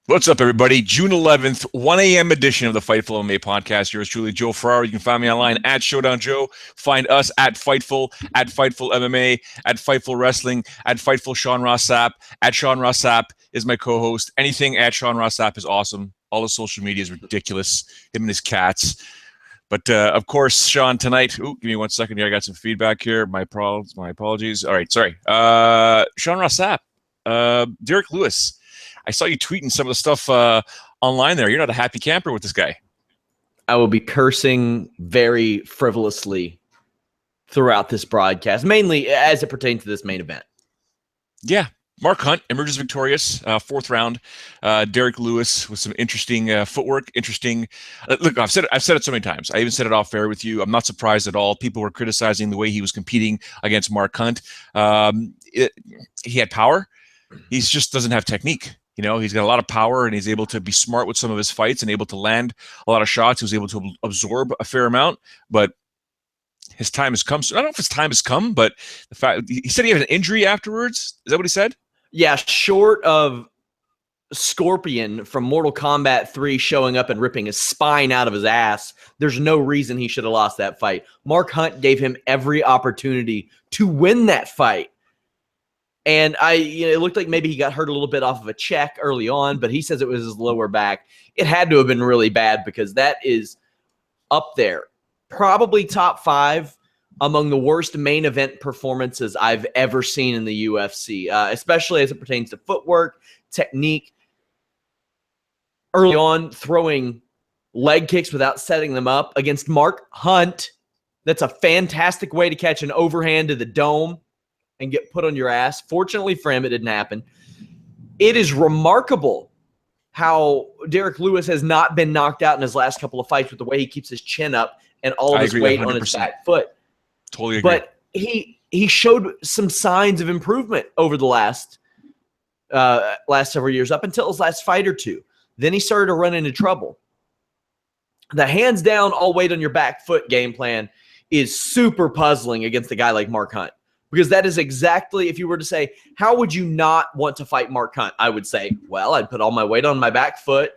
What's up, everybody? June 11th, 1 a.m. edition of the Fightful MMA podcast. Yours truly, Joe Ferraro. You can find me online at Showdown Joe. Find us at Fightful MMA, at Fightful Wrestling, at Fightful Sean Ross Sapp. At Sean Ross Sapp is my co-host. Anything at Sean Ross Sapp is awesome. All the social media is ridiculous. Him and his cats. But, of course, Sean, tonight... Ooh, give me 1 second here. I got some feedback here. My apologies. All right, sorry. Sean Ross Sapp. Derrick Lewis. I saw you tweeting some of the stuff online there. You're not a happy camper with this guy. I will be cursing very frivolously throughout this broadcast, mainly as it pertains to this main event. Yeah. Mark Hunt emerges victorious, fourth round. Derrick Lewis with some interesting footwork. Look, I've said it so many times. I even said it off air with you. I'm not surprised at all. People were criticizing the way he was competing against Mark Hunt. He had power. He just doesn't have technique. You know, he's got a lot of power, and he's able to be smart with some of his fights and able to land a lot of shots. He was able to absorb a fair amount, but his time has come. So I don't know if his time has come, but the fact he said he had an injury afterwards. Is that what he said? Yeah, short of Scorpion from Mortal Kombat 3 showing up and ripping his spine out of his ass, there's no reason he should have lost that fight. Mark Hunt gave him every opportunity to win that fight. And it looked like maybe he got hurt a little bit off of a check early on, but he says it was his lower back. It had to have been really bad because that is up there. Probably top 5 among the worst main event performances I've ever seen in the UFC, especially as it pertains to footwork, technique. Early on, throwing leg kicks without setting them up against Mark Hunt. That's a fantastic way to catch an overhand to the dome and get put on your ass. Fortunately for him, it didn't happen. It is remarkable how Derrick Lewis has not been knocked out in his last couple of fights with the way he keeps his chin up and all of his weight 100%. On his back foot. Totally agree. But he showed some signs of improvement over the last several years, up until his last fight or two. Then he started to run into trouble. The hands down, all weight on your back foot game plan is super puzzling against a guy like Mark Hunt. Because that is exactly, if you were to say, how would you not want to fight Mark Hunt? I would say, well, I'd put all my weight on my back foot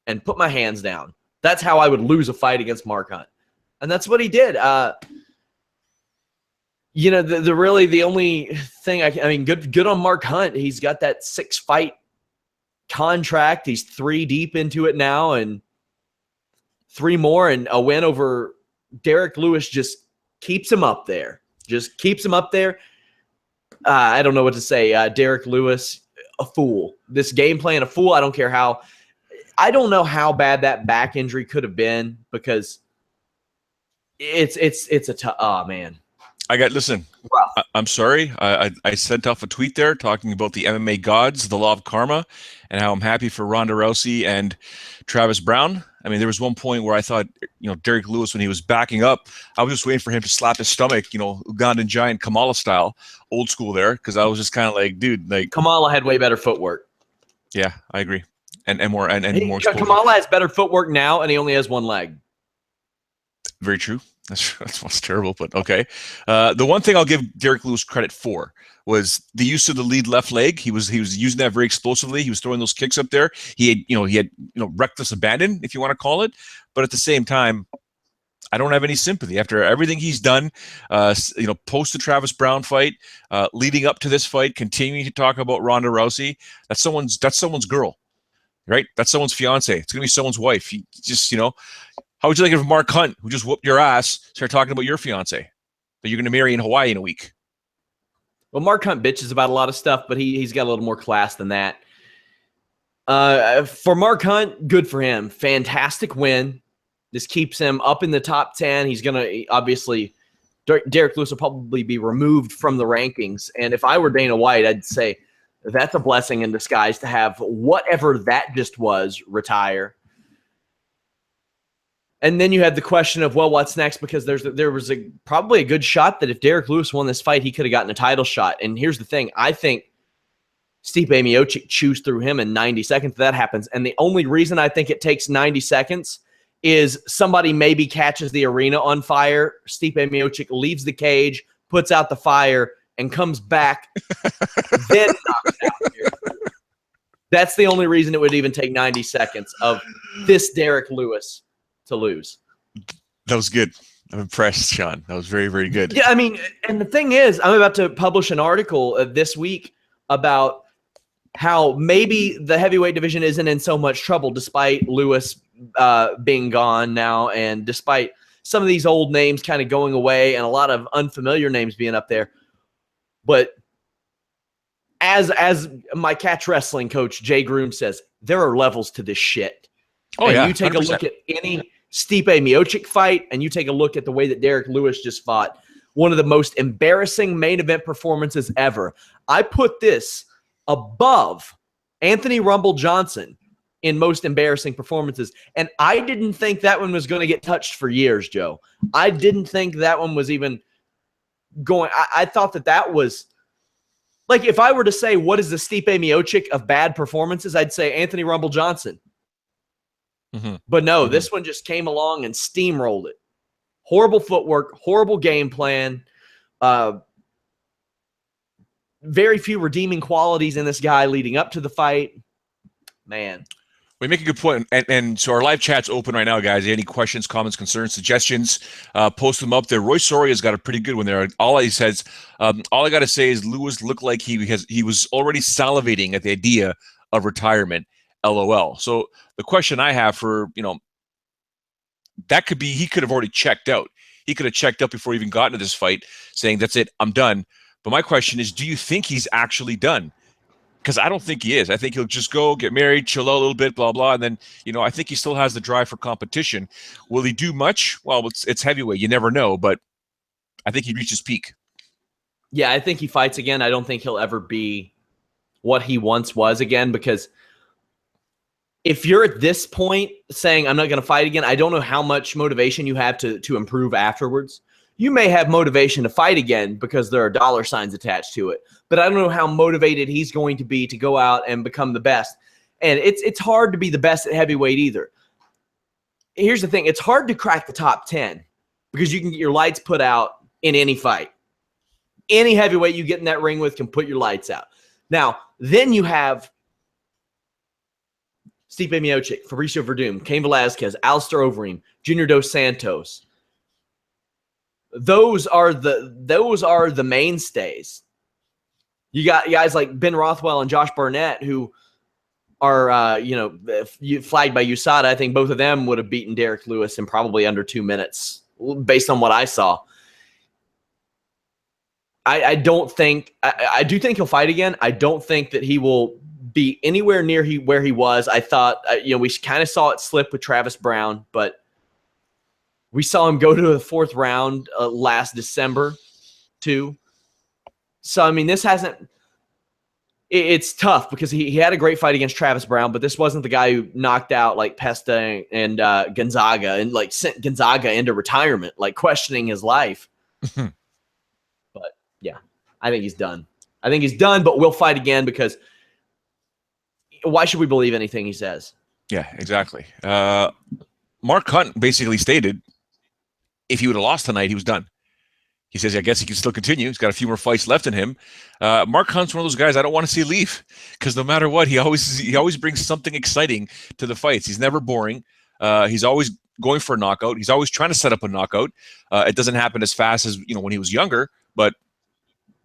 and put my hands down. That's how I would lose a fight against Mark Hunt. And that's what he did. The only thing, good on Mark Hunt. He's got that 6-fight contract. He's 3 deep into it now, and 3 more, and a win over Derrick Lewis just keeps him up there. I don't know what to say. Derrick Lewis, a fool. This game plan, a fool. I don't care how. I don't know how bad that back injury could have been, because it's a tough. Oh man. Listen. Wow. I'm sorry. I sent off a tweet there talking about the MMA gods, the law of karma, and how I'm happy for Ronda Rousey and Travis Brown. I mean, there was one point where I thought, Derrick Lewis, when he was backing up, I was just waiting for him to slap his stomach, Ugandan giant Kamala style, old school there, because I was just kind of like, dude, like Kamala had way better footwork. Yeah, I agree, and more more. Kamala has better footwork now, and he only has 1 leg. Very true. That's terrible, but okay. The one thing I'll give Derrick Lewis credit for was the use of the lead left leg. He was using that very explosively. He was throwing those kicks up there. He had reckless abandon, if you want to call it. But at the same time, I don't have any sympathy after everything he's done. Post the Travis Brown fight, leading up to this fight, continuing to talk about Ronda Rousey. That's someone's girl, right? That's someone's fiance. It's gonna be someone's wife. He just How would you like it if Mark Hunt, who just whooped your ass, started talking about your fiance that you're going to marry in Hawaii in a week? Well, Mark Hunt bitches about a lot of stuff, but he's got a little more class than that. For Mark Hunt, good for him. Fantastic win. This keeps him up in the top 10. He's going to, obviously, Derrick Lewis will probably be removed from the rankings. And if I were Dana White, I'd say that's a blessing in disguise to have whatever that just was retire. And then you had the question of, well, what's next? Because there was probably a good shot that if Derrick Lewis won this fight, he could have gotten a title shot. And here's the thing. I think Stipe Miocic chews through him in 90 seconds. That happens. And the only reason I think it takes 90 seconds is somebody maybe catches the arena on fire. Stipe Miocic leaves the cage, puts out the fire, and comes back, then knocks out Derrick Lewis. That's the only reason it would even take 90 seconds of this Derrick Lewis to lose. That was good. I'm impressed, Sean. That was very, very good. Yeah, I mean, and the thing is, I'm about to publish an article this week about how maybe the heavyweight division isn't in so much trouble despite Lewis being gone now, and despite some of these old names kind of going away and a lot of unfamiliar names being up there. But as my catch wrestling coach Jay Groom says, there are levels to this shit. Oh, and yeah, you take 100%. a look at any Stipe Miocic fight, and you take a look at the way that Derrick Lewis just fought, one of the most embarrassing main event performances ever. I put this above Anthony Rumble Johnson in most embarrassing performances, and I didn't think that one was going to get touched for years, Joe. I didn't think that one was even going. I thought that was like, if I were to say what is the Stipe Miocic of bad performances, I'd say Anthony Rumble Johnson. Mm-hmm. But no, this one just came along and steamrolled it. Horrible footwork, horrible game plan. Very few redeeming qualities in this guy leading up to the fight. Man. We make a good point. And so our live chat's open right now, guys. Any questions, comments, concerns, suggestions, post them up there. Roy Soria's got a pretty good one there. All he says, all I got to say is Lewis looked like he was already salivating at the idea of retirement. LOL. So the question I have for, that could be, he could have already checked out. He could have checked out before he even got into this fight, saying, that's it, I'm done. But my question is, do you think he's actually done? Because I don't think he is. I think he'll just go, get married, chill out a little bit, blah, blah. And then, I think he still has the drive for competition. Will he do much? Well, it's heavyweight. You never know. But I think he reached his peak. Yeah, I think he fights again. I don't think he'll ever be what he once was again, because if you're at this point saying, I'm not going to fight again, I don't know how much motivation you have to improve afterwards. You may have motivation to fight again because there are dollar signs attached to it, but I don't know how motivated he's going to be to go out and become the best. And it's hard to be the best at heavyweight either. Here's the thing. It's hard to crack the top 10 because you can get your lights put out in any fight. Any heavyweight you get in that ring with can put your lights out. Now, then you have Stipe Miocic, Fabricio Verdum, Cain Velasquez, Alistair Overeem, Junior Dos Santos. Those are the mainstays. You got guys like Ben Rothwell and Josh Barnett who are flagged by USADA. I think both of them would have beaten Derrick Lewis in probably under 2 minutes, based on what I saw. I don't think I do think he'll fight again. I don't think that he will be anywhere near where he was. I thought, we kind of saw it slip with Travis Brown, but we saw him go to the fourth round last December too. So, I mean, this hasn't – it's tough because he had a great fight against Travis Brown, but this wasn't the guy who knocked out like Pesta and Gonzaga and like sent Gonzaga into retirement, like questioning his life. But, yeah, I think he's done. I think he's done, but we'll fight again because – why should we believe anything he says? Yeah, exactly. Mark Hunt basically stated if he would have lost tonight, he was done. He says, I guess he can still continue. He's got a few more fights left in him. Mark Hunt's one of those guys I don't want to see leave because no matter what, he always brings something exciting to the fights. He's never boring. He's always going for a knockout. He's always trying to set up a knockout. It doesn't happen as fast as when he was younger, but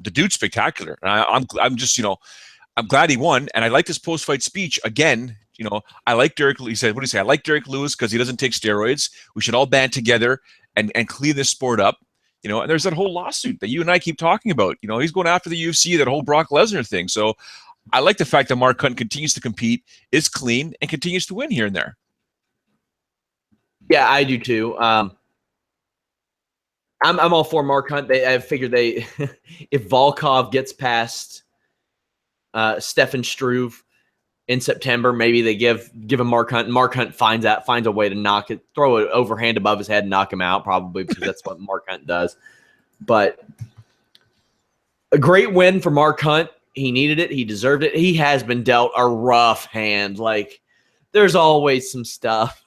the dude's spectacular. And I'm just I'm glad he won, and I like this post-fight speech. Again, I like Derrick. He said, what did he say? I like Derrick Lewis because he doesn't take steroids. We should all band together and clean this sport up. And there's that whole lawsuit that you and I keep talking about. He's going after the UFC, that whole Brock Lesnar thing. So I like the fact that Mark Hunt continues to compete, is clean, and continues to win here and there. Yeah, I do too. I'm all for Mark Hunt. I figured if Volkov gets past Stefan Struve in September, maybe they give him Mark Hunt, and Mark Hunt finds a way to throw it overhand above his head and knock him out, probably because that's what Mark Hunt does. But a great win for Mark Hunt. He needed it. He deserved it. He has been dealt a rough hand. Like, there's always some stuff.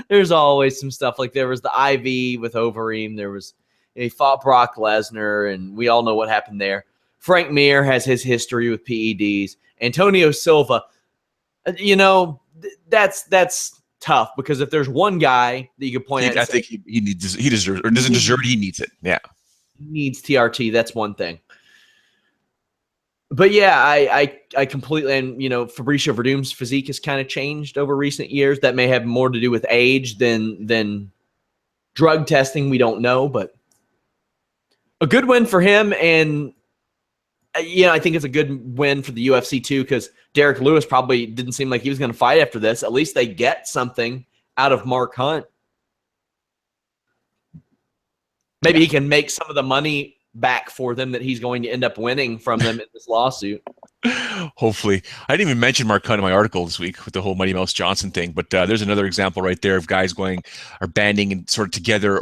There's always some stuff. Like, there was the IV with Overeem. He fought Brock Lesnar, and we all know what happened there. Frank Mir has his history with PEDs. Antonio Silva, You know, that's tough because if there's one guy that you could point at, I think he deserves or doesn't deserve it. He needs it. Yeah, he needs TRT. That's one thing. But yeah, I completely, and you know, Fabricio Verdum's physique has kind of changed over recent years. That may have more to do with age than drug testing. We don't know, but a good win for him. And you know, I think it's a good win for the UFC too, because Derrick Lewis probably didn't seem like he was going to fight after this. At least they get something out of Mark Hunt. Maybe he can make some of the money back for them that he's going to end up winning from them in this lawsuit. Hopefully. I didn't even mention Mark Hunt in my article this week with the whole Mighty Mouse Johnson thing, but there's another example right there of guys are banding and sort of together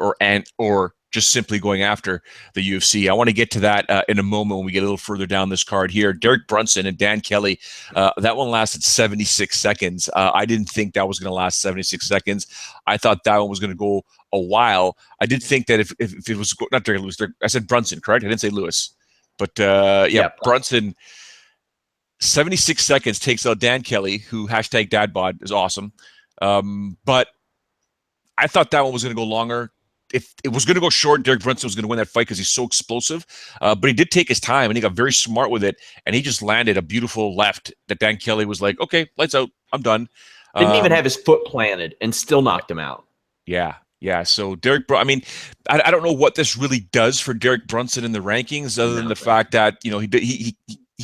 or just simply going after the UFC. I want to get to that in a moment when we get a little further down this card here. Derrick Brunson and Dan Kelly, that one lasted 76 seconds. I didn't think that was going to last 76 seconds. I thought that one was going to go a while. I did think that if it was not Derrick Lewis, I said Brunson, correct? I didn't say Lewis. But yeah, Brunson, 76 seconds takes out Dan Kelly, who #dadbod is awesome. But I thought that one was going to go longer. If it was going to go short, Derrick Brunson was going to win that fight because he's so explosive. But he did take his time, and he got very smart with it, and he just landed a beautiful left that Dan Kelly was like, okay, lights out, I'm done. Didn't even have his foot planted and still knocked him out. Yeah. So I mean, I don't know what this really does for Derrick Brunson in the rankings, other than the fact that, you know, he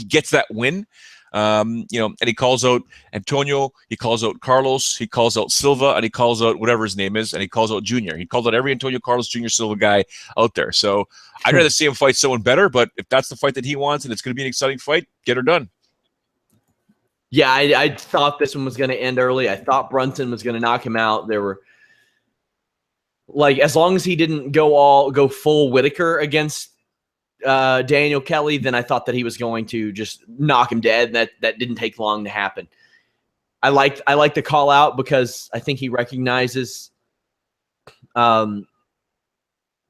gets that win. You know, and he calls out Antonio, he calls out Carlos, he calls out Silva, and he calls out whatever his name is, and he calls out Junior. He called out every Antonio, Carlos, Junior, Silva guy out there. So I'd rather see him fight someone better, but if that's the fight that he wants and it's going to be an exciting fight, get her done. Yeah, I thought this one was going to end early. I thought Brunson was going to knock him out. There were, like, as long as he didn't go full Whitaker against Daniel Kelly, then I thought that he was going to just knock him dead. And that didn't take long to happen. I like the call out because I think he recognizes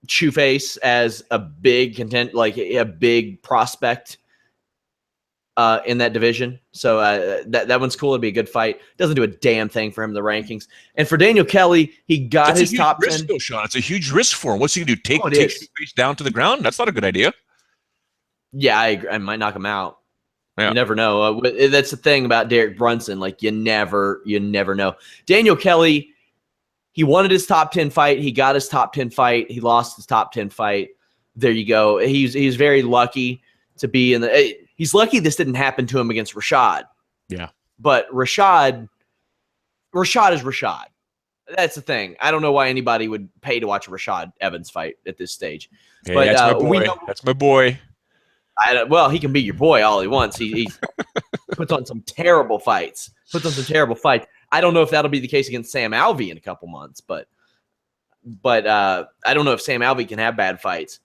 Shoeface as a big a big prospect in that division. So that one's cool. It'd be a good fight. Doesn't do a damn thing for him in the rankings. And for Daniel Kelly, he got his top 10. Though, Sean. It's a huge risk for him. What's he gonna do? Take Shoeface down to the ground? That's not a good idea. Yeah, I agree. I might knock him out. Yeah. You never know. That's the thing about Derrick Brunson. Like, you never know. Daniel Kelly, he wanted his top 10 fight. He got his top 10 fight. He lost his top 10 fight. There you go. He's very lucky to be in the. He's lucky this didn't happen to him against Rashad. Yeah. But Rashad is Rashad. That's the thing. I don't know why anybody would pay to watch a Rashad Evans fight at this stage. Hey, but that's my boy. That's my boy. Well, he can be your boy all he wants. He puts on some terrible fights. I don't know if that'll be the case against Sam Alvey in a couple months, but I don't know if Sam Alvey can have bad fights.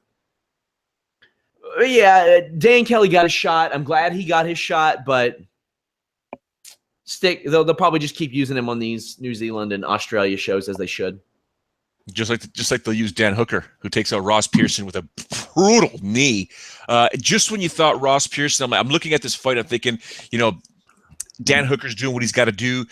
Yeah, Dan Kelly got his shot. I'm glad he got his shot, but they'll probably just keep using him on these New Zealand and Australia shows as they should. Just like they'll use Dan Hooker, who takes out Ross Pearson with a brutal knee. Just when you thought Ross Pearson, I'm looking at this fight, I'm thinking, you know, Dan Hooker's doing what he's got to do,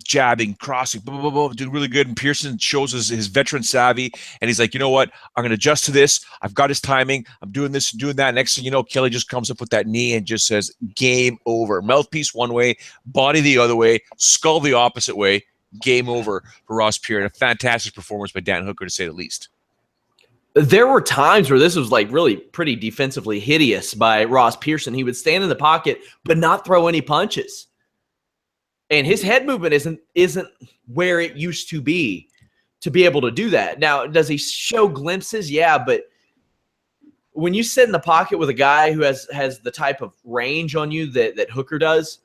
jabbing, crossing, blah, blah, blah, doing really good. And Pearson shows his veteran savvy, and he's like, you know what? I'm going to adjust to this. I've got his timing. I'm doing this and doing that. Next thing you know, Kelly just comes up with that knee and just says, game over. Mouthpiece one way, body the other way, skull the opposite way. Game over for Ross Pearson. A fantastic performance by Dan Hooker, to say the least. There were times where this was like really pretty defensively hideous by Ross Pearson. He would stand in the pocket but not throw any punches. And his head movement isn't where it used to be able to do that. Now, does he show glimpses? Yeah, but when you sit in the pocket with a guy who has the type of range on you that Hooker does,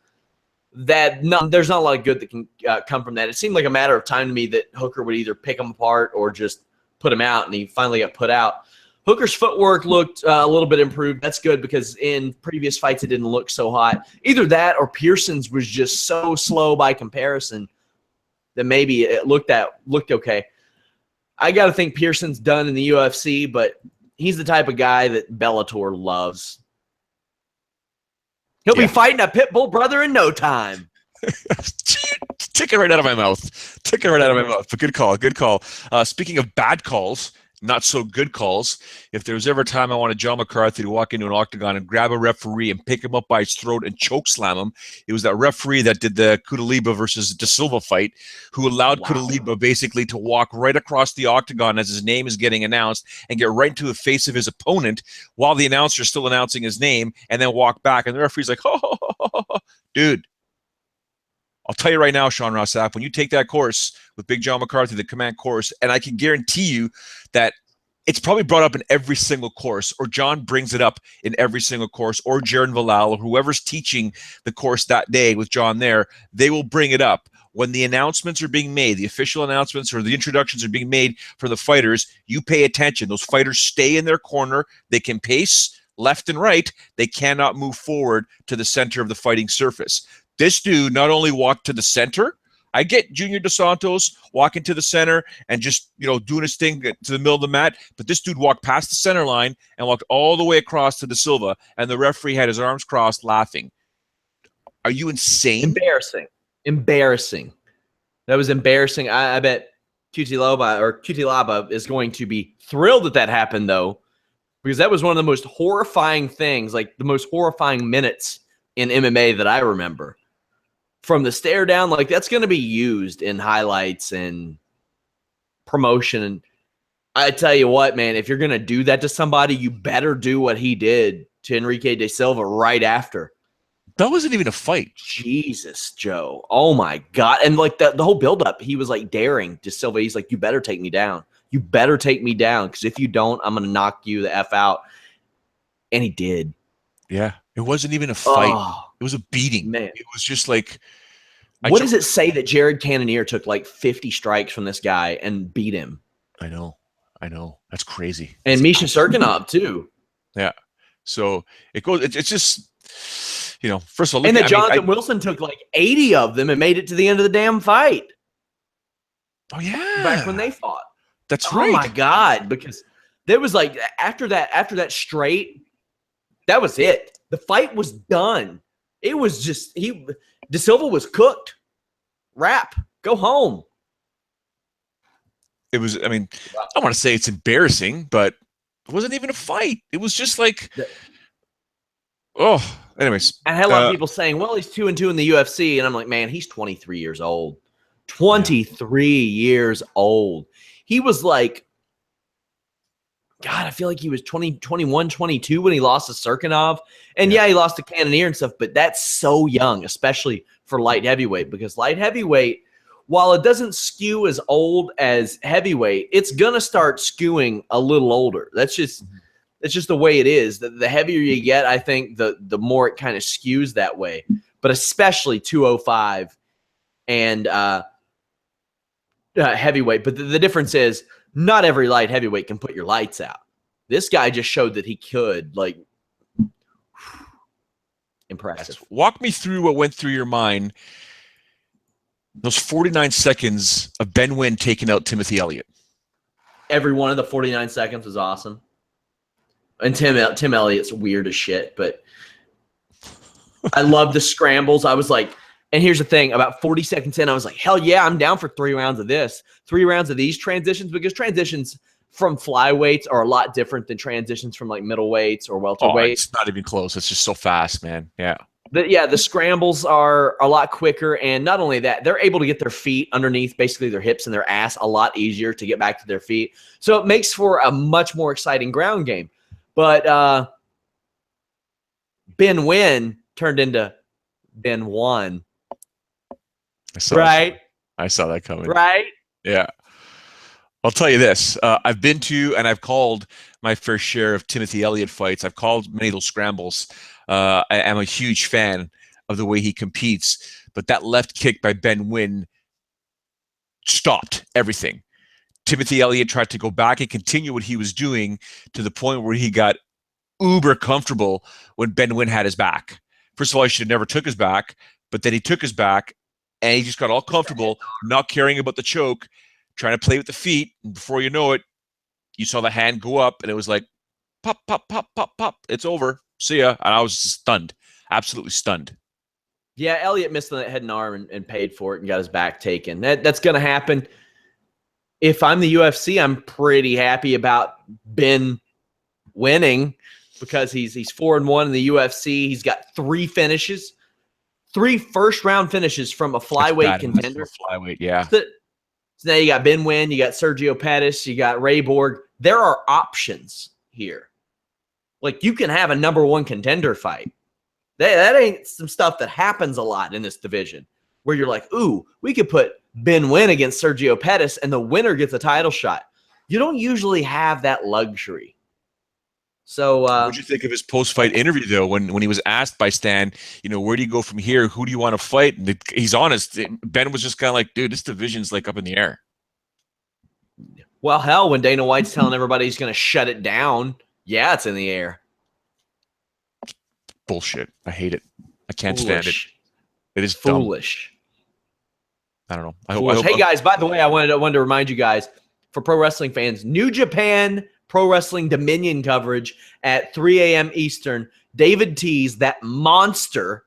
there's not a lot of good that can come from that. It seemed like a matter of time to me that Hooker would either pick him apart or just put him out, and he finally got put out. Hooker's footwork looked a little bit improved. That's good because in previous fights it didn't look so hot. Either that or Pearson's was just so slow by comparison that maybe it looked okay. I got to think Pearson's done in the UFC, but he's the type of guy that Bellator loves. He'll be fighting a pit bull brother in no time. Take it right out of my mouth. Take it right out of my mouth. But good call. Good call. Speaking of bad calls, not so good calls. If there was ever a time I wanted John McCarthy to walk into an octagon and grab a referee and pick him up by his throat and choke slam him, it was that referee that did the Kudaliba versus De Silva fight, who allowed Kudaliba basically to walk right across the octagon as his name is getting announced and get right into the face of his opponent while the announcer is still announcing his name, and then walk back. And the referee's like, oh, dude. I'll tell you right now, Sean Ross Sapp, when you take that course with Big John McCarthy, the command course, and I can guarantee you that it's probably brought up in every single course, or John brings it up in every single course, or Jaron Villal, or whoever's teaching the course that day with John there, they will bring it up. When the announcements are being made, the official announcements or the introductions are being made for the fighters, you pay attention. Those fighters stay in their corner. They can pace left and right. They cannot move forward to the center of the fighting surface. This dude not only walked to the center. I get Junior Dos Santos walking to the center and just, doing his thing to the middle of the mat, but this dude walked past the center line and walked all the way across to De Silva, and the referee had his arms crossed laughing. Are you insane? Embarrassing. That was embarrassing. I bet Cutelaba is going to be thrilled that happened, though, because that was one of the most horrifying things, like the most horrifying minutes in MMA that I remember. From the stare down, like that's going to be used in highlights and promotion. And I tell you what, man, if you're going to do that to somebody, you better do what he did to Enrique De Silva right after. That wasn't even a fight. Jesus, Joe. Oh my God. And like the whole buildup, he was like daring De Silva. He's like, you better take me down. You better take me down. Because if you don't, I'm going to knock you the F out. And he did. Yeah. It wasn't even a fight. Oh, it was a beating. Man. It was just like. What does it say that Jared Cannonier took like 50 strikes from this guy and beat him? I know. That's crazy. And Misha Serkinov too. Yeah. So it goes. It's just, first of all, and that Jonathan Wilson took like 80 of them and made it to the end of the damn fight. Oh yeah. Back when they fought. That's right. Oh my God. Because there was like after that straight, that was it. The fight was done. It was just De Silva was cooked. Wrap. Go home. It was, I don't want to say it's embarrassing, but it wasn't even a fight. It was just like, anyways. I had a lot of people saying, well, he's 2-2 in the UFC. And I'm like, man, he's 23 years old. 23 years old. He was like, God, I feel like he was 20, 21, 22 when he lost to Serkinov. And yeah, he lost to Cannonier and stuff, but that's so young, especially for light heavyweight, because light heavyweight, while it doesn't skew as old as heavyweight, it's going to start skewing a little older. That's just the way it is. The heavier you get, I think the more it kind of skews that way, but especially 205 and heavyweight. But the difference is, not every light heavyweight can put your lights out. This guy just showed that he could. Like, impressive. Walk me through what went through your mind. Those 49 seconds of Ben Nguyen taking out Timothy Elliott. Every one of the 49 seconds was awesome. And Tim Elliott's weird as shit, but I love the scrambles. I was like, and here's the thing, about 40 seconds in, I was like, hell yeah, I'm down for 3 rounds of this. 3 rounds of these transitions, because transitions from flyweights are a lot different than transitions from like middleweights or welterweights. Oh, it's not even close. It's just so fast, man. Yeah. The scrambles are a lot quicker. And not only that, they're able to get their feet underneath basically their hips and their ass a lot easier to get back to their feet. So it makes for a much more exciting ground game. But Ben Nguyen turned into Ben One. I saw that coming. Right? Yeah. I'll tell you this. I've been to and I've called my fair share of Timothy Elliott fights. I've called many of those scrambles. I am a huge fan of the way he competes. But that left kick by Ben Nguyen stopped everything. Timothy Elliott tried to go back and continue what he was doing to the point where he got uber comfortable when Ben Nguyen had his back. First of all, he should have never took his back, but then he took his back and he just got all comfortable, not caring about the choke, trying to play with the feet. And before you know it, you saw the hand go up and it was like, pop, pop, pop, pop, pop. It's over. See ya. And I was stunned. Absolutely stunned. Yeah, Elliott missed the head and arm and paid for it and got his back taken. That's going to happen. If I'm the UFC, I'm pretty happy about Ben winning because he's 4-1 in the UFC. He's got 3 finishes, 3 first-round finishes from a flyweight contender. Flyweight, yeah. So now you got Ben Nguyen, you got Sergio Pettis, you got Ray Borg. There are options here. Like, you can have a number 1 contender fight. That ain't some stuff that happens a lot in this division where you're like, ooh, we could put Ben Nguyen against Sergio Pettis and the winner gets a title shot. You don't usually have that luxury. So what did you think of his post-fight interview, though, when he was asked by Stan, where do you go from here? Who do you want to fight? And he's honest. Ben was just kind of like, dude, this division's like up in the air. Well, hell, when Dana White's telling everybody he's going to shut it down, yeah, it's in the air. Bullshit. I hate it. I can't stand it. It is foolish. Dumb. I don't know. I hope hey, guys, by the way, I wanted to remind you guys, for pro wrestling fans, New Japan Pro Wrestling Dominion coverage at 3 a.m. Eastern. David Tease, that monster,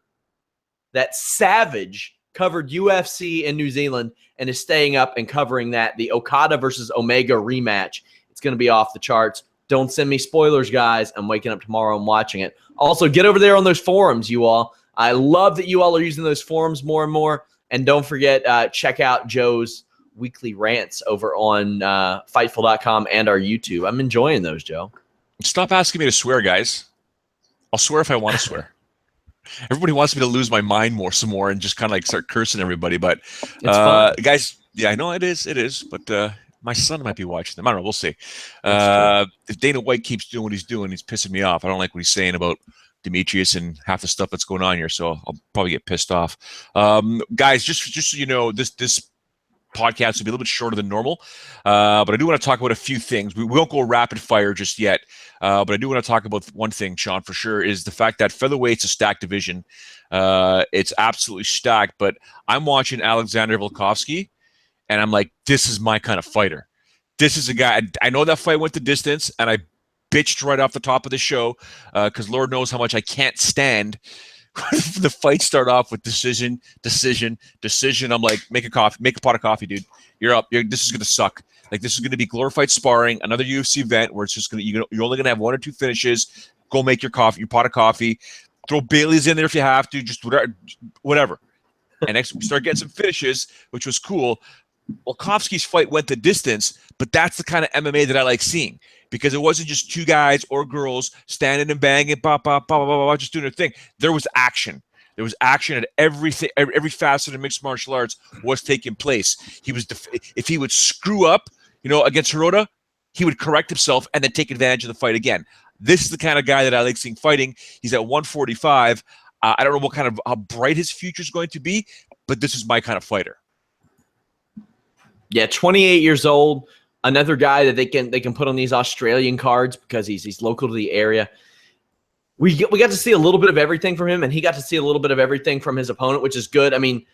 that savage, covered UFC in New Zealand and is staying up and covering that, the Okada versus Omega rematch. It's going to be off the charts. Don't send me spoilers, guys. I'm waking up tomorrow and watching it. Also, get over there on those forums, you all. I love that you all are using those forums more and more. And don't forget, check out Joe's weekly rants over on Fightful.com and our YouTube. I'm enjoying those, Joe. Stop asking me to swear, guys. I'll swear if I want to swear. Everybody wants me to lose my mind some more and just kind of like start cursing everybody. But guys, yeah, I know it is. But my son might be watching them. I don't know. We'll see. If Dana White keeps doing what he's doing, he's pissing me off. I don't like what he's saying about Demetrius and half the stuff that's going on here. So I'll probably get pissed off. Guys, just so you know, this podcast will be a little bit shorter than normal, but I do want to talk about a few things. We won't go rapid fire just yet, but I do want to talk about one thing, Sean, for sure, is the fact that featherweight's a stacked division. It's absolutely stacked, but I'm watching Alexander Volkovsky, and I'm like, this is my kind of fighter. This is a guy, I know that fight went the distance, and I bitched right off the top of the show because Lord knows how much I can't stand the fights start off with decision. I'm like, make a pot of coffee, dude. You're up. This is gonna suck. Like, this is gonna be glorified sparring, another UFC event where it's just you're only gonna have 1 or 2 finishes. Go make your pot of coffee. Throw Bailey's in there if you have to. Just whatever. And next we start getting some finishes, which was cool. Volkovsky's fight went the distance, but that's the kind of MMA that I like seeing. Because it wasn't just 2 guys or girls standing and banging, just doing their thing. There was action. There was action at every facet of mixed martial arts was taking place. If he would screw up, against Hirota, he would correct himself and then take advantage of the fight again. This is the kind of guy that I like seeing fighting. He's at 145. I don't know how bright his future is going to be, but this is my kind of fighter. Yeah, 28 years old. Another guy that they can put on these Australian cards because he's local to the area. We got to see a little bit of everything from him, and he got to see a little bit of everything from his opponent, which is good. I mean,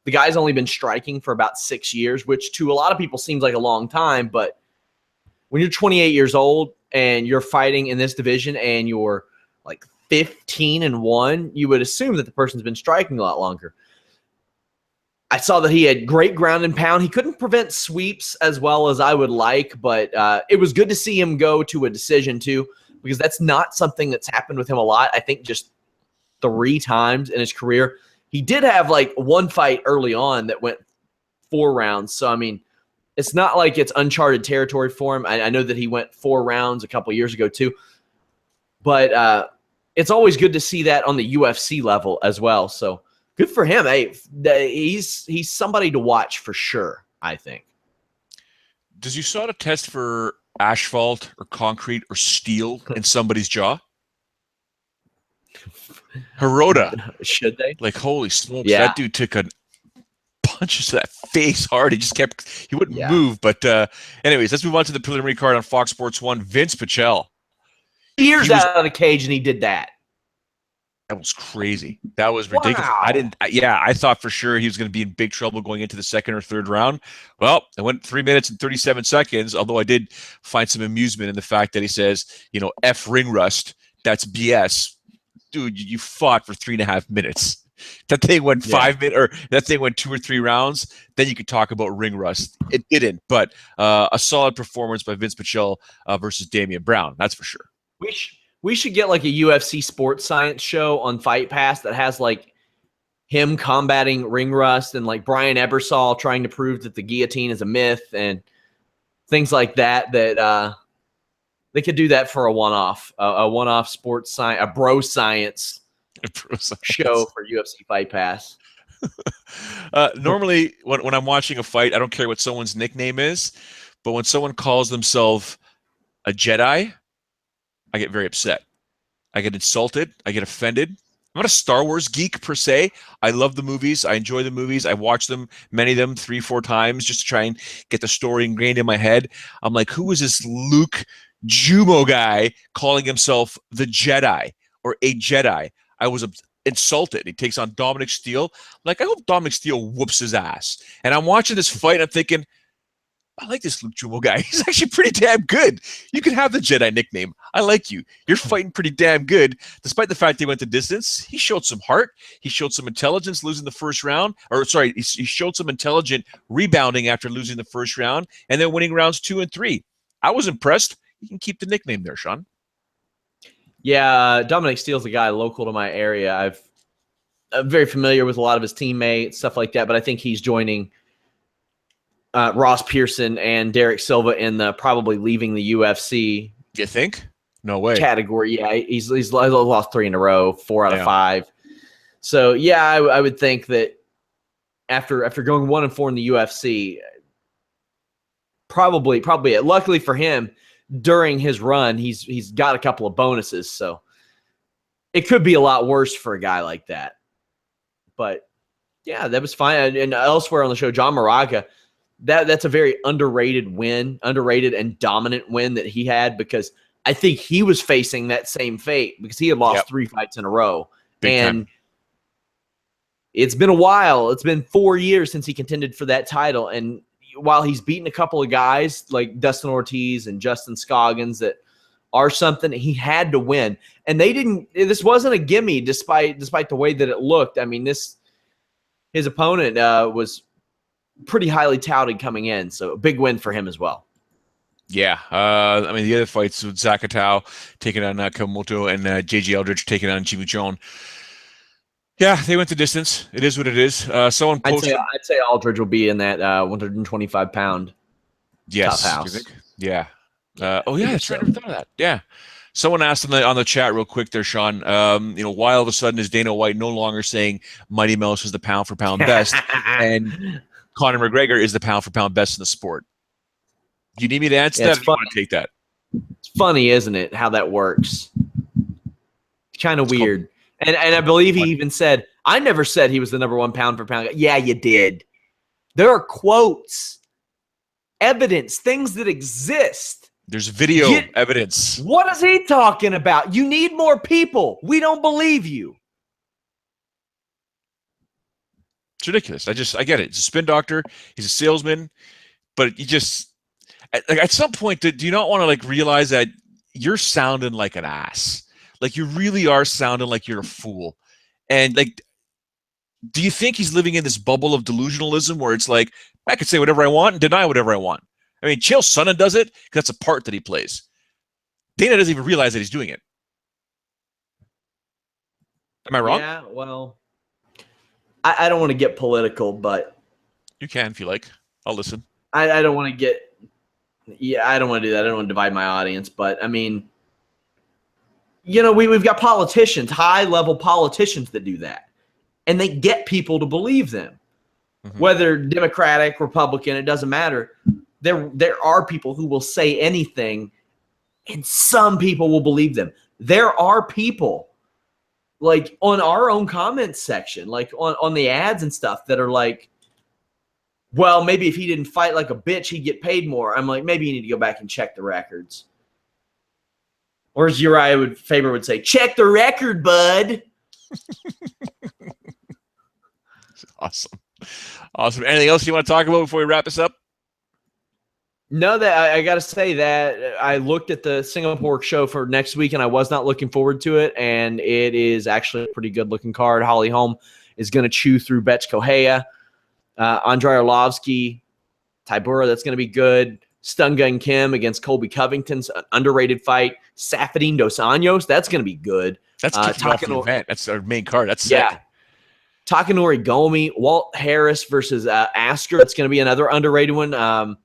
the guy's only been striking for about 6 years, which to a lot of people seems like a long time. But when you're 28 years old and you're fighting in this division and you're like 15-1, you would assume that the person's been striking a lot longer. I saw that he had great ground and pound. He couldn't prevent sweeps as well as I would like, but it was good to see him go to a decision too, because that's not something that's happened with him a lot. I think just 3 times in his career. He did have like 1 fight early on that went 4 rounds. So, I mean, it's not like it's uncharted territory for him. I know that he went 4 rounds a couple years ago too, but it's always good to see that on the UFC level as well. So, good for him. Hey, he's somebody to watch for sure, I think. Does USADA test for asphalt or concrete or steel in somebody's jaw? Hirota. Should they? Like, holy smokes, that dude took a punches to that face hard. He wouldn't move. But anyways, let's move on to the preliminary card on Fox Sports 1. Vince Pichel. He was out of the cage and he did that. That was crazy. That was ridiculous. Wow. I thought for sure he was going to be in big trouble going into the 2nd or 3rd round. Well, it went 3 minutes and 37 seconds, although I did find some amusement in the fact that he says, F ring rust. That's BS. Dude, you fought for 3.5 minutes. That thing went Yeah. 5 minutes, or that thing went 2 or 3 rounds. Then you could talk about ring rust. It didn't, but a solid performance by Vince Pichel versus Damian Brown. That's for sure. We should get like a UFC sports science show on Fight Pass that has like him combating ring rust and like Brian Ebersol trying to prove that the guillotine is a myth and things like that. That they could do that for a one-off sports science, a bro science show for UFC Fight Pass. Normally, when I'm watching a fight, I don't care what someone's nickname is, but when someone calls themselves a Jedi, I get very upset. I get insulted. I get offended. I'm not a Star Wars geek per se. I love the movies. I enjoy the movies. I watch them, many of them 3-4 times, just to try and get the story ingrained in my head. I'm like, who is this Luke Jumo guy calling himself the Jedi or a Jedi? I was insulted. He takes on Dominic Steele. Like, I hope Dominic Steele whoops his ass. And I'm watching this fight, and I'm thinking, I like this Luke Jumo guy. He's actually pretty damn good. You can have the Jedi nickname. I like you. You're fighting pretty damn good. Despite the fact he went the distance, he showed some heart. He showed some intelligence losing the first round. Or, sorry, he showed some intelligent rebounding after losing the first round and then winning rounds 2 and 3. I was impressed. You can keep the nickname there, Sean. Yeah, Dominic Steele's a guy local to my area. I'm very familiar with a lot of his teammates, stuff like that, but I think he's joining Ross Pearson and Derrick Silva in the probably leaving the UFC. You think? No way. Category. Yeah, he's lost 3 in a row, 4 out of 5. So yeah, I would think that after going 1-4 in the UFC, probably luckily for him, during his run, he's got a couple of bonuses. So it could be a lot worse for a guy like that. But yeah, that was fine. And elsewhere on the show, John Moraga, that's a very underrated and dominant win that he had, because I think he was facing that same fate because he had lost 3 fights in a row. Big time. It's been a while. It's been 4 years since he contended for that title. And while he's beaten a couple of guys like Dustin Ortiz and Justin Scoggins that are something, he had to win. And this wasn't a gimme despite the way that it looked. I mean, his opponent was pretty highly touted coming in. So a big win for him as well. Yeah. I mean, the other fights with Zakatao taking on Camacho and JG Eldridge taking on Chibuchon. Yeah, they went the distance. It is what it is. Someone posted. I'd say Aldridge will be in that 125-pound yes, top house. You think? Yeah. Oh yeah, that's right. I never thought of that. Yeah. Someone asked on the chat real quick there, Sean. Why all of a sudden is Dana White no longer saying Mighty Mouse is the pound for pound best and Conor McGregor is the pound for pound best in the sport? Do you need me to answer that? Or do you want to take that? It's funny, isn't it? How that works. It's kind of weird. And I believe he even said, I never said he was the number 1 pound for pound guy. Yeah, you did. There are quotes, evidence, things that exist. There's video evidence. What is he talking about? You need more people. We don't believe you. It's ridiculous. I get it. He's a spin doctor. He's a salesman. But you just, at some point, do you not want to realize that you're sounding like an ass? Like, you really are sounding like you're a fool. And do you think he's living in this bubble of delusionalism where it's like, I can say whatever I want and deny whatever I want? I mean, Chael Sonnen does it because that's a part that he plays. Dana doesn't even realize that he's doing it. Am I wrong? Yeah, well, I don't want to get political, but you can if you like. I'll listen. I don't want to get I don't want to do that. I don't want to divide my audience, but I mean, we've got politicians, high-level politicians that do that, and they get people to believe them. Mm-hmm. Whether Democratic, Republican, it doesn't matter. There are people who will say anything, and some people will believe them. There are people, like on our own comments section, like on the ads and stuff, that are like, well, maybe if he didn't fight like a bitch, he'd get paid more. I'm like, maybe you need to go back and check the records. Or as Uriah Faber would say, check the record, bud. Awesome. Anything else you want to talk about before we wrap this up? No, that I got to say that I looked at the Singapore show for next week, and I was not looking forward to it. And it is actually a pretty good looking card. Holly Holm is going to chew through Betch Kohea. Andrei Arlovsky, Tybura, that's going to be good. Stun Gun Kim against Colby Covington's an underrated fight. Safadine Dos Anjos, that's going to be good. That's kicking off the event. That's our main card. That's sick. Yeah. Takanori Gomi, Walt Harris versus Askren. That's going to be another underrated one.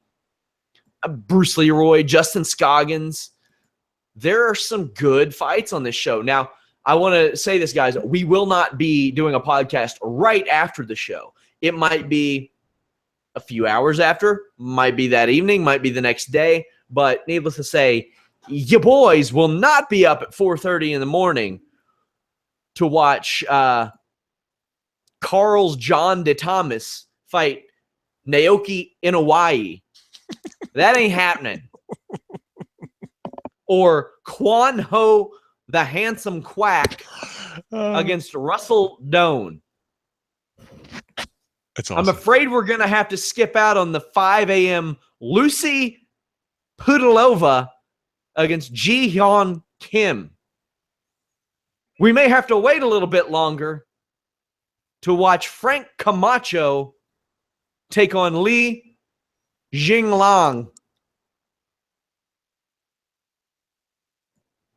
Bruce Leroy, Justin Scoggins. There are some good fights on this show. Now, I want to say this, guys. We will not be doing a podcast right after the show. It might be a few hours after, might be that evening, might be the next day. But needless to say, you boys will not be up at 4:30 in the morning to watch Carl's John De Thomas fight Naoki Inoue. That ain't happening. Or Quan Ho, the handsome quack, against Russell Doan. That's awesome. I'm afraid we're going to have to skip out on the 5 a.m. Lucy Pudilova against Ji Hyun Kim. We may have to wait a little bit longer to watch Frank Camacho take on Li Jinglang.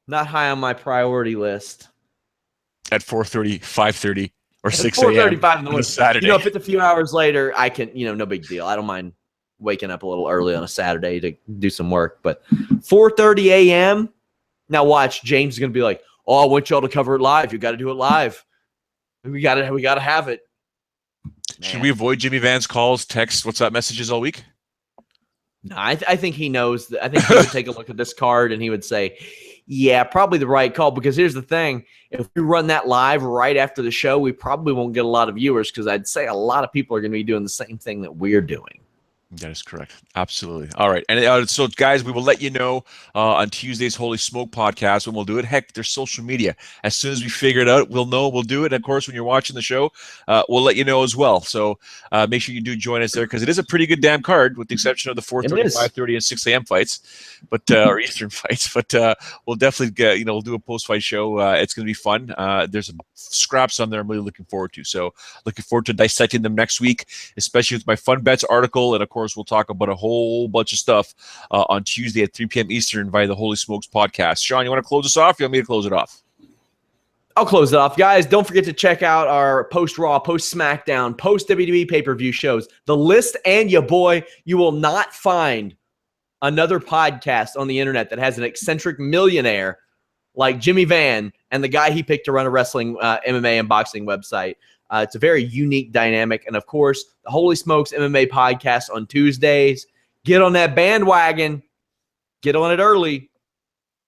Not high on my priority list. At 4:30, 5:30, or 6 4:35 a.m. in the morning. Saturday. If it's a few hours later, I can, no big deal. I don't mind waking up a little early on a Saturday to do some work. But 4:30 a.m. Now watch, James is going to be like, "Oh, I want y'all to cover it live. You got to do it live. We got to have it." Man. Should we avoid Jimmy Van's calls, texts, WhatsApp messages all week? No, I think he knows. I think he would take a look at this card and he would say, yeah, probably the right call. Because here's the thing. If we run that live right after the show, we probably won't get a lot of viewers because I'd say a lot of people are going to be doing the same thing that we're doing. That is correct. Absolutely. All right. And so, guys, we will let you know on Tuesday's Holy Smoke podcast when we'll do it. Heck, there's social media. As soon as we figure it out, we'll know. We'll do it. And of course, when you're watching the show, we'll let you know as well. So make sure you do join us there because it is a pretty good damn card with the exception of the 4:30, 5:30, and 6 a.m. fights, but or Eastern fights. But we'll definitely get, we'll do a post-fight show. It's going to be fun. There's some scraps on there I'm really looking forward to. So looking forward to dissecting them next week, especially with my Fun Bets article. And of course, we'll talk about a whole bunch of stuff on Tuesday at 3 p.m. Eastern via the Holy Smokes podcast. Sean, you want to close us off? Or you want me to close it off? I'll close it off. Guys, don't forget to check out our post-Raw, post-SmackDown, post-WWE pay-per-view shows. The List and ya boy, you will not find another podcast on the internet that has an eccentric millionaire like Jimmy Van and the guy he picked to run a wrestling, MMA, and boxing website. It's a very unique dynamic. And, of course, the Holy Smokes MMA podcast on Tuesdays. Get on that bandwagon. Get on it early.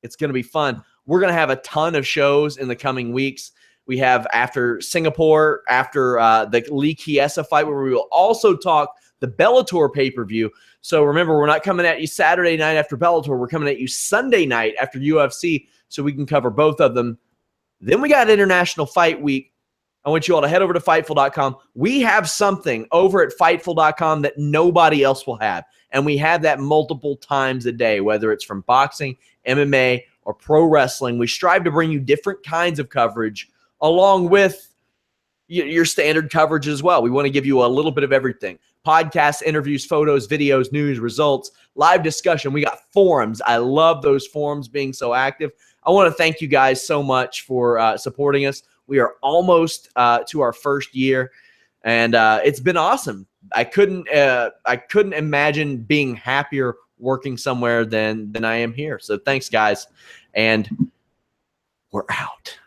It's going to be fun. We're going to have a ton of shows in the coming weeks. We have after Singapore, after the Lee Chiesa fight, where we will also talk the Bellator pay-per-view. So remember, we're not coming at you Saturday night after Bellator. We're coming at you Sunday night after UFC so we can cover both of them. Then we got International Fight Week. I want you all to head over to Fightful.com. We have something over at Fightful.com that nobody else will have. And we have that multiple times a day, whether it's from boxing, MMA, or pro wrestling. We strive to bring you different kinds of coverage along with your standard coverage as well. We want to give you a little bit of everything. Podcasts, interviews, photos, videos, news, results, live discussion. We got forums. I love those forums being so active. I want to thank you guys so much for supporting us. We are almost to our first year, and it's been awesome. I couldn't imagine being happier working somewhere than I am here. So thanks, guys, and we're out.